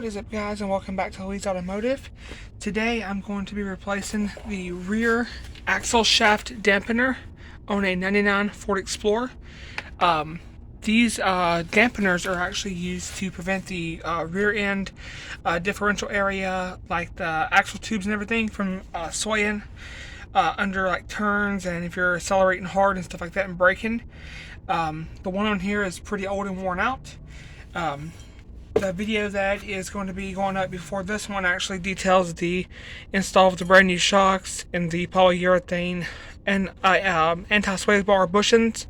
What is up, guys, and welcome back to Lee's Automotive. Today I'm going to be replacing the rear axle shaft dampener on a 99 Ford Explorer. These dampeners are actually used to prevent the rear end differential area, like the axle tubes and everything, from swaying under like turns, and if you're accelerating hard and stuff like that and braking. The one on here is pretty old and worn out. The video that is going to be going up before this one actually details the install of the brand new shocks and the polyurethane and anti-sway bar bushings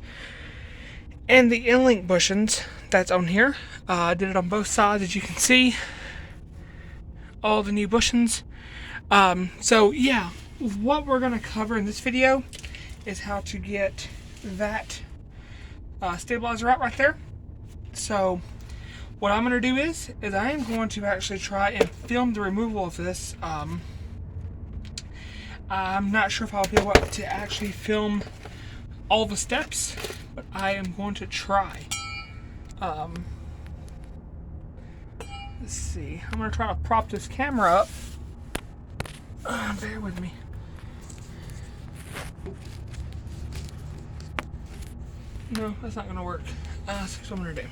and the in-link bushings that's on here. I did it on both sides, as you can see. All the new bushings. So yeah, what we're going to cover in this video is how to get that stabilizer out right there. So what I'm going to do is I am going to actually try and film the removal of this. I'm not sure if I'll be able to actually film all the steps, but I am going to try. Let's see. I'm going to try to prop this camera up. Bear with me. No, that's not going to work. That's what I'm going to do.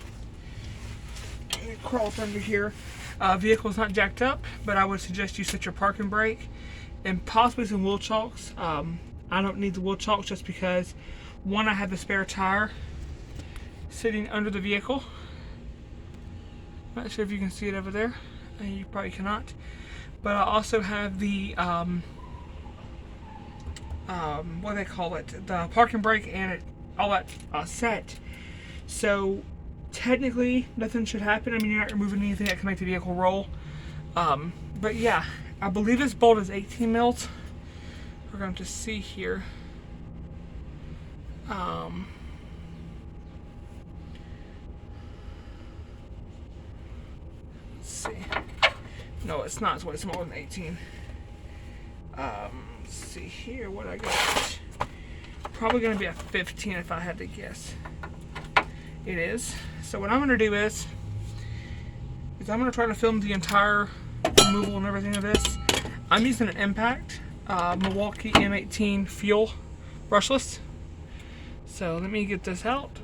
Crawl up under here. Vehicle is not jacked up, but I would suggest you set your parking brake and possibly some wheel chocks. I don't need the wheel chocks just because, one, I have a spare tire sitting under the vehicle. Not sure if you can see it over there. You probably cannot. But I also have the what do they call it? The parking brake and all that set. So technically, nothing should happen. I mean, you're not removing anything that can make the vehicle roll. But yeah, I believe this bolt is 18 mils. We're going to see here. Let's see. No, it's not. It's way smaller than 18. Let's see here what I got. Probably going to be a 15 if I had to guess. It is. So what I'm going to do is I'm going to try to film the entire removal and everything of this. I'm using an Impact Milwaukee M18 fuel brushless. So let me get this out.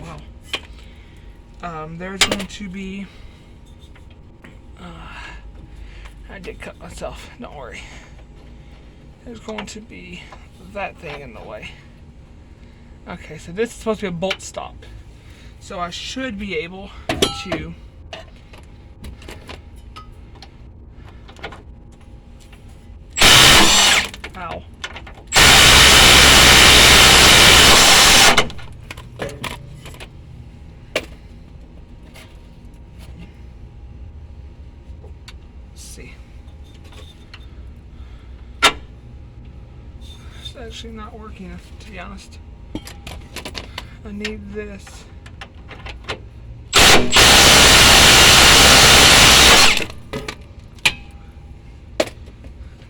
Wow. There's going to be I did cut myself, don't worry. There's going to be that thing in the way. Okay, so this is supposed to be a bolt stop. So I should be able to ow. Let's see. It's actually not working, to be honest. I need this.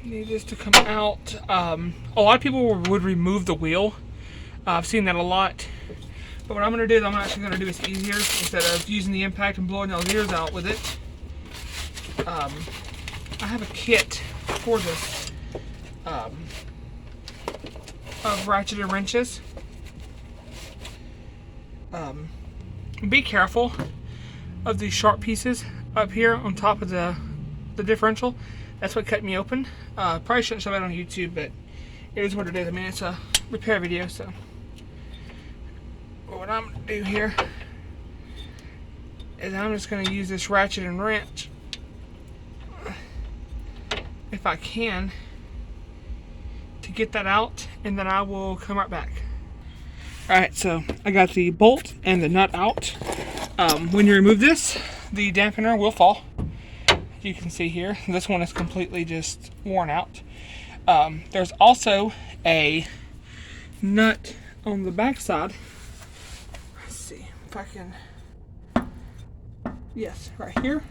Need this to come out. A lot of people would remove the wheel. I've seen that a lot. But what I'm going to do is I'm actually going to do this easier instead of using the Impact and blowing those ears out with it. I have a kit for this of ratcheted wrenches. Be careful of these sharp pieces up here on top of the differential. That's what cut me open. Probably shouldn't show that on YouTube, but it is what it is. I mean, it's a repair video, so. But what I'm going to do here is I'm just going to use this ratchet and wrench, if I can, to get that out, and then I will come right back. Alright, so I got the bolt and the nut out. When you remove this, the dampener will fall. You can see here, this one is completely just worn out. There's also a nut on the back side. Let's see if I can. Yes, right here.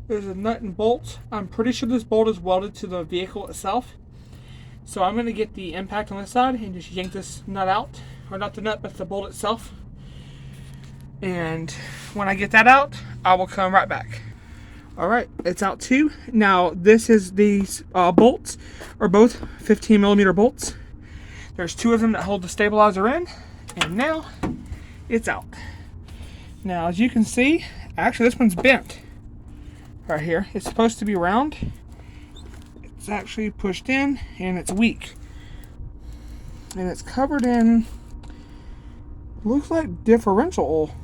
There's a nut and bolt. I'm pretty sure this bolt is welded to the vehicle itself. So I'm going to get the Impact on this side and just yank this nut out. Or not the nut, but the bolt itself. And when I get that out, I will come right back. Alright, it's out too. Now, these bolts are both 15mm bolts. There's 2 of them that hold the stabilizer in, and now it's out. Now, as you can see, actually this one's bent right here. It's supposed to be round. It's actually pushed in, and it's weak. And it's covered in, looks like differential oil,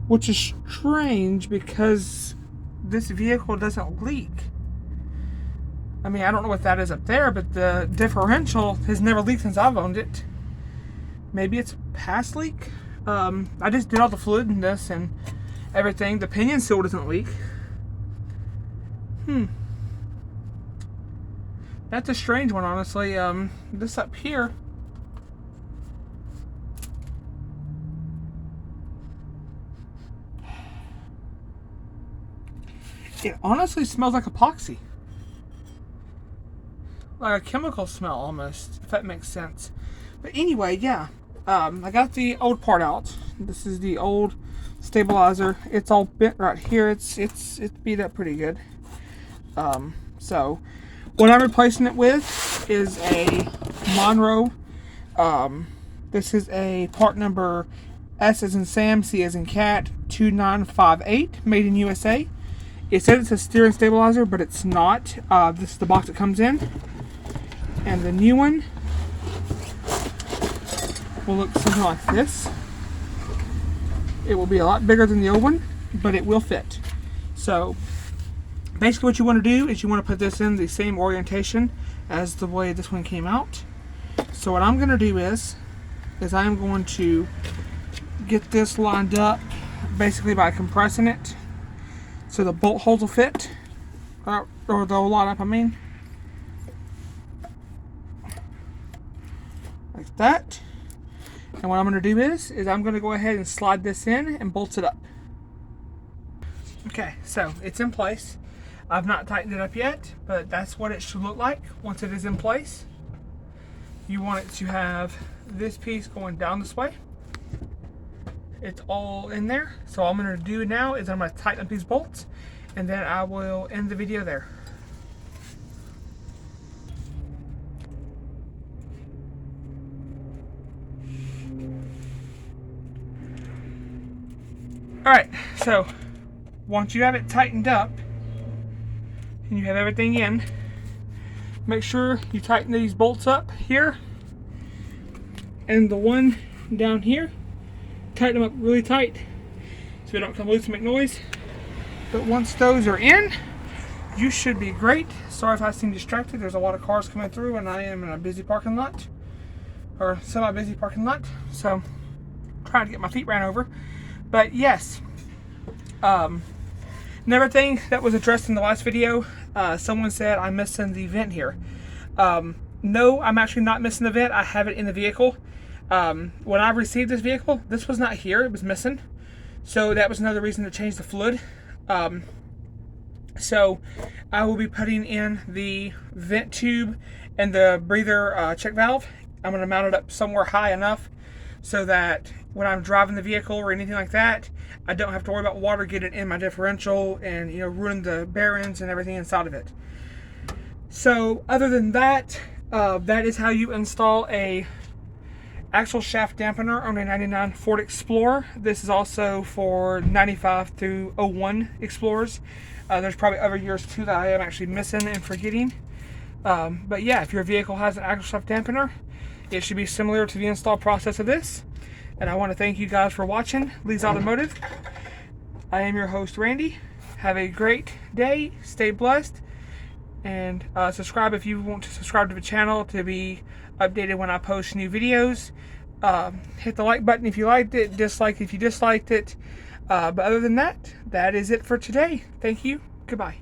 which is strange because this vehicle doesn't leak. I mean, I don't know what that is up there, but the differential has never leaked since I've owned it. Maybe it's a past leak. I just did all the fluid in this and everything. The pinion still doesn't leak. That's a strange one, honestly. This up here, it honestly smells like epoxy. Like a chemical smell almost, if that makes sense. But anyway, yeah. I got the old part out. This is the old stabilizer. It's all bent right here. It's beat up pretty good. So what I'm replacing it with is a Monroe. This is a part number S as in Sam, C as in Cat, 2958, made in USA. It says it's a steering stabilizer, but it's not. This is the box it comes in. And the new one will look something like this. It will be a lot bigger than the old one, but it will fit. So basically what you want to do is you want to put this in the same orientation as the way this one came out. So what I'm going to do is I'm going to get this lined up basically by compressing it so the bolt holes will fit, or they'll line up, I mean. Like that. And what I'm going to do is I'm going to go ahead and slide this in and bolt it up. Okay, so it's in place. I've not tightened it up yet, but that's what it should look like once it is in place. You want it to have this piece going down this way. It's all in there. So all I'm going to do now is I'm going to tighten up these bolts, and then I will end the video there. Alright, so once you have it tightened up and you have everything in, make sure you tighten these bolts up here and the one down here. Tighten them up really tight so they don't come loose and make noise. But once those are in, you should be great. Sorry if I seem distracted. There's a lot of cars coming through and I am in a busy parking lot, or semi-busy parking lot, so trying to get my feet ran over. But yes, another thing that was addressed in the last video, someone said I'm missing the vent here. No, I'm actually not missing the vent. I have it in the vehicle. When I received this vehicle, this was not here. It was missing. So that was another reason to change the fluid. So I will be putting in the vent tube and the breather check valve. I'm going to mount it up somewhere high enough so that when I'm driving the vehicle or anything like that, I don't have to worry about water getting in my differential and, you know, ruin the bearings and everything inside of it. So other than that, that is how you install a axle shaft dampener on a 99 Ford Explorer. This is also for 95 through 01 Explorers. There's probably other years too that I am actually missing and forgetting. But yeah, if your vehicle has an axle shaft dampener, it should be similar to the install process of this. And I want to thank you guys for watching Lee's Automotive. I am your host, Randy. Have a great day. Stay blessed. And subscribe if you want to subscribe to the channel to be updated when I post new videos. Hit the like button if you liked it. Dislike if you disliked it. But other than that, that is it for today. Thank you. Goodbye.